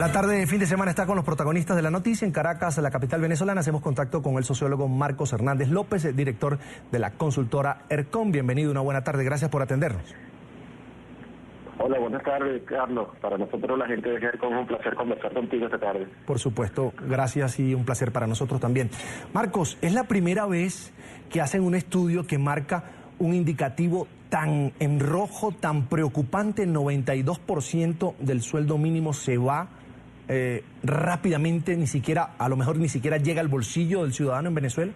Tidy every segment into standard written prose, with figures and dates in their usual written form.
La tarde de fin de semana está con los protagonistas de la noticia. En Caracas, la capital venezolana, hacemos contacto con el sociólogo Marcos Hernández López, director de la consultora ERCOM. Bienvenido, una buena tarde, gracias por atendernos. Hola, buenas tardes, Carlos. Para nosotros, la gente de ERCOM, es un placer conversar contigo esta tarde. Por supuesto, gracias y un placer para nosotros también. Marcos, es la primera vez que hacen un estudio que marca un indicativo tan en rojo, tan preocupante. El 92% del sueldo mínimo se va rápidamente, a lo mejor ni siquiera llega al bolsillo del ciudadano en Venezuela.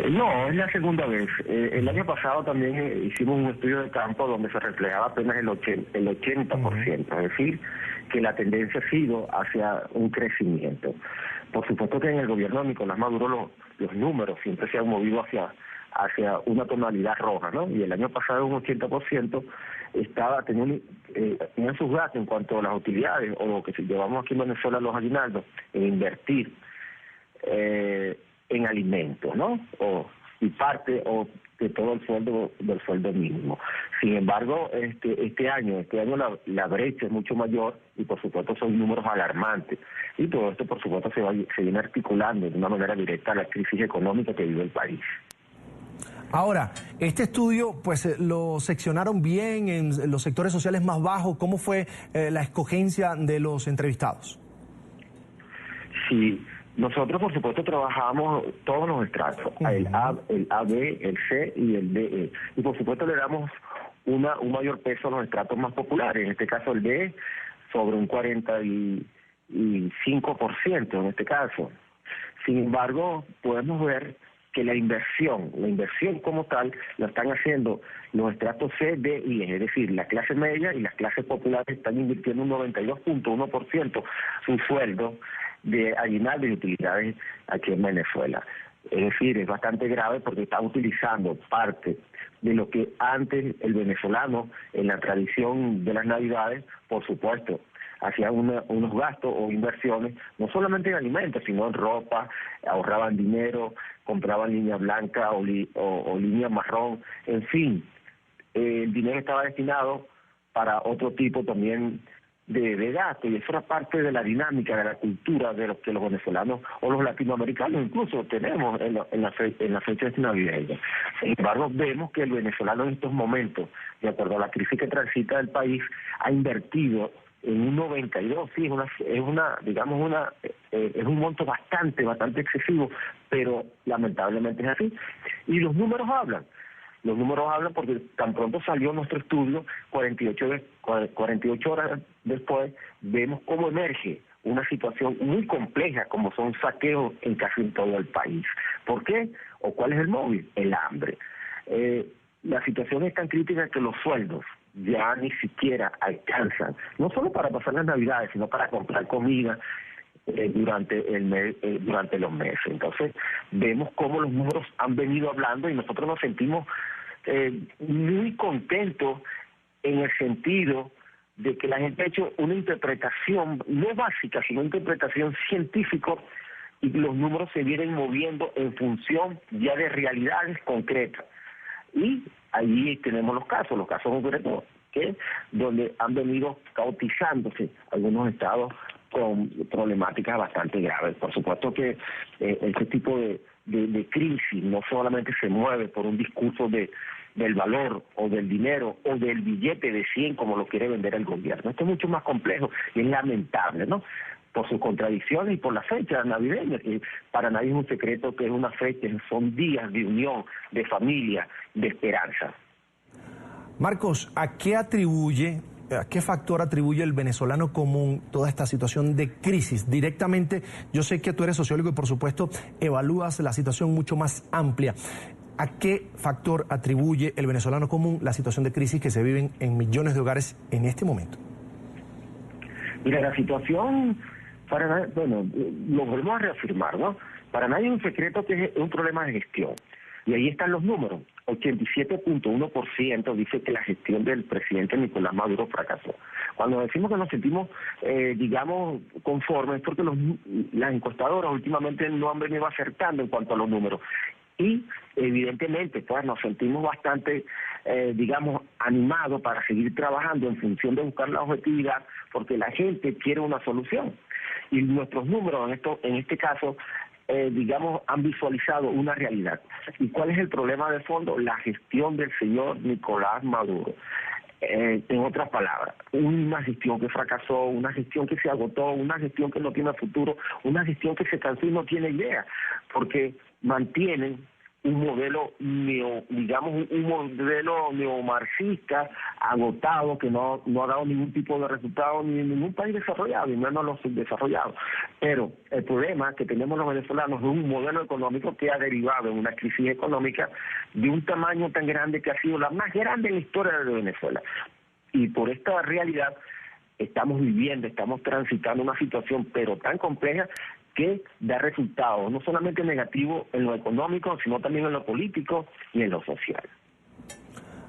No, es la segunda vez. El año pasado también hicimos un estudio de campo donde se reflejaba apenas el 80%, es decir, que la tendencia ha sido hacia un crecimiento. Por supuesto que en el gobierno de Nicolás Maduro los números siempre se han movido hacia una tonalidad roja, ¿no? Y el año pasado un 80% tenía sus gastos en cuanto a las utilidades, o lo que llevamos aquí en Venezuela los aguinaldos, en invertir en alimentos, ¿no? Y parte de todo el sueldo del sueldo mínimo. Sin embargo, este año la brecha es mucho mayor y por supuesto son números alarmantes. Y todo esto por supuesto se viene articulando de una manera directa a la crisis económica que vive el país. Ahora, este estudio pues lo seccionaron bien en los sectores sociales más bajos. ¿Cómo fue la escogencia de los entrevistados? Sí, nosotros por supuesto trabajamos todos los estratos, el A, B, el C y el D, E. Y por supuesto le damos un mayor peso a los estratos más populares, en este caso el D, sobre un 45% en este caso. Sin embargo, podemos ver que la inversión como tal, la están haciendo los estratos C, D y E, es decir, la clase media y las clases populares están invirtiendo un 92.1% su sueldo de aguinaldo y utilidades aquí en Venezuela. Es decir, es bastante grave porque está utilizando parte de lo que antes el venezolano, en la tradición de las Navidades, por supuesto, hacían unos gastos o inversiones, no solamente en alimentos, sino en ropa, ahorraban dinero, compraban línea blanca o línea marrón, en fin, el dinero estaba destinado para otro tipo también de gasto, y eso era parte de la dinámica, de la cultura de los que los venezolanos o los latinoamericanos incluso tenemos en la fecha navideña. Sin embargo, vemos que el venezolano en estos momentos, de acuerdo a la crisis que transita el país, ha invertido en un 92, sí, es un monto bastante excesivo, pero lamentablemente es así. Y los números hablan porque tan pronto salió nuestro estudio, 48 horas después, vemos cómo emerge una situación muy compleja, como son saqueos en casi todo el país. ¿Por qué? ¿O cuál es el móvil? El hambre. La situación es tan crítica que los sueldos ya ni siquiera alcanzan, no solo para pasar las Navidades, sino para comprar comida durante los meses. Entonces, vemos cómo los números han venido hablando y nosotros nos sentimos muy contentos en el sentido de que la gente ha hecho una interpretación, no básica, sino una interpretación científica, y los números se vienen moviendo en función ya de realidades concretas. Y ahí tenemos los casos concretos, donde han venido cautizándose algunos estados con problemáticas bastante graves. Por supuesto que este tipo de crisis no solamente se mueve por un discurso del valor o del dinero o del billete de 100 como lo quiere vender el gobierno. Esto es mucho más complejo y es lamentable, ¿no? Por sus contradicciones y por la fecha navideña, que para nadie es un secreto que es una fecha, son días de unión, de familia, de esperanza. Marcos, ¿a qué factor atribuye el venezolano común toda esta situación de crisis? Directamente, yo sé que tú eres sociólogo y por supuesto evalúas la situación mucho más amplia. ¿A qué factor atribuye el venezolano común la situación de crisis que se vive en millones de hogares en este momento? Mira, la situación, lo volvemos a reafirmar, ¿no? Para nadie es un secreto que es un problema de gestión. Y ahí están los números. 87.1% dice que la gestión del presidente Nicolás Maduro fracasó. Cuando decimos que nos sentimos, conformes, es porque las encuestadoras últimamente no han venido acertando en cuanto a los números. Y evidentemente pues nos sentimos bastante, digamos, animados para seguir trabajando en función de buscar la objetividad, porque la gente quiere una solución. Y nuestros números en este caso, digamos, han visualizado una realidad. ¿Y cuál es el problema de fondo? La gestión del señor Nicolás Maduro. En otras palabras, una gestión que fracasó, una gestión que se agotó, una gestión que no tiene futuro, una gestión que se cansó y no tiene idea, porque mantienen un modelo un modelo neomarxista agotado que no ha dado ningún tipo de resultado ni en ningún país desarrollado, y menos los subdesarrollados. Pero el problema que tenemos los venezolanos es un modelo económico que ha derivado en una crisis económica de un tamaño tan grande que ha sido la más grande en la historia de Venezuela. Y por esta realidad estamos transitando una situación pero tan compleja que da resultados, no solamente negativos en lo económico, sino también en lo político y en lo social.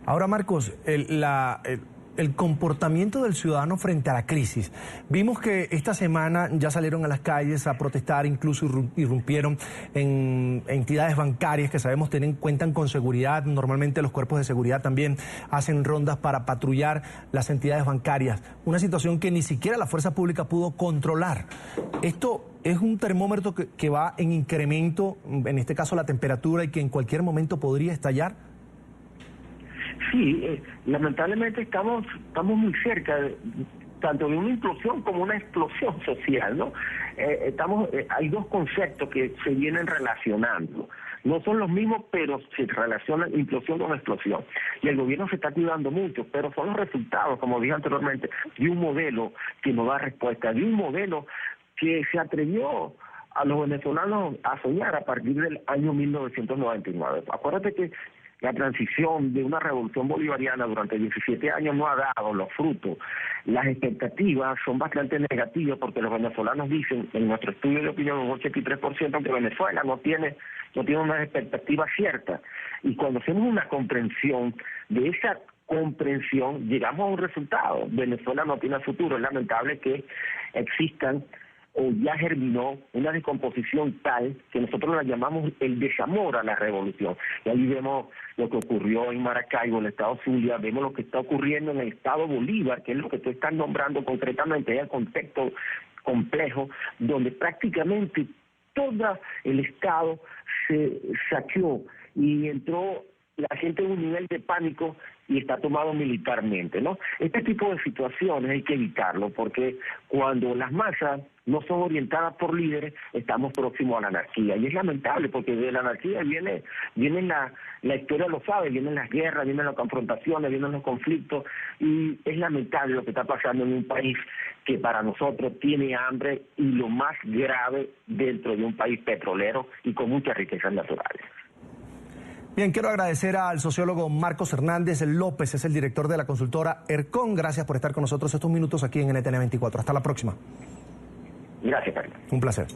Ahora, Marcos, el comportamiento del ciudadano frente a la crisis. Vimos que esta semana ya salieron a las calles a protestar, incluso irrumpieron en entidades bancarias que sabemos cuentan con seguridad. Normalmente los cuerpos de seguridad también hacen rondas para patrullar las entidades bancarias. Una situación que ni siquiera la fuerza pública pudo controlar. Esto es un termómetro que va en incremento, en este caso la temperatura, y que en cualquier momento podría estallar. Sí, lamentablemente estamos muy cerca tanto de una implosión como una explosión social, ¿no? Hay dos conceptos que se vienen relacionando. No son los mismos, pero se relacionan implosión con explosión. Y el gobierno se está cuidando mucho, pero son los resultados, como dije anteriormente, de un modelo que no da respuesta, de un modelo que se atrevió a los venezolanos a soñar a partir del año 1999. Acuérdate que la transición de una revolución bolivariana durante 17 años no ha dado los frutos. Las expectativas son bastante negativas porque los venezolanos dicen, en nuestro estudio de opinión, un 83%, que Venezuela no tiene una expectativa cierta. Y cuando hacemos una comprensión de esa comprensión, llegamos a un resultado. Venezuela no tiene futuro. Es lamentable que existan o ya germinó una descomposición tal que nosotros la llamamos el desamor a la revolución. Y ahí vemos lo que ocurrió en Maracaibo, en el estado Zulia, vemos lo que está ocurriendo en el estado Bolívar, que es lo que tú estás nombrando concretamente, es el contexto complejo, donde prácticamente todo el estado se saqueó y entró la gente en un nivel de pánico y está tomado militarmente, ¿no? Este tipo de situaciones hay que evitarlo, porque cuando las masas no son orientadas por líderes, estamos próximos a la anarquía. Y es lamentable, porque de la anarquía viene la historia lo sabe, vienen las guerras, vienen las confrontaciones, vienen los conflictos, y es lamentable lo que está pasando en un país que para nosotros tiene hambre, y lo más grave dentro de un país petrolero y con muchas riquezas naturales. Bien, quiero agradecer al sociólogo Marcos Hernández López, es el director de la consultora ERCON. Gracias por estar con nosotros estos minutos aquí en NTN 24. Hasta la próxima. Gracias, Carlos. Un placer.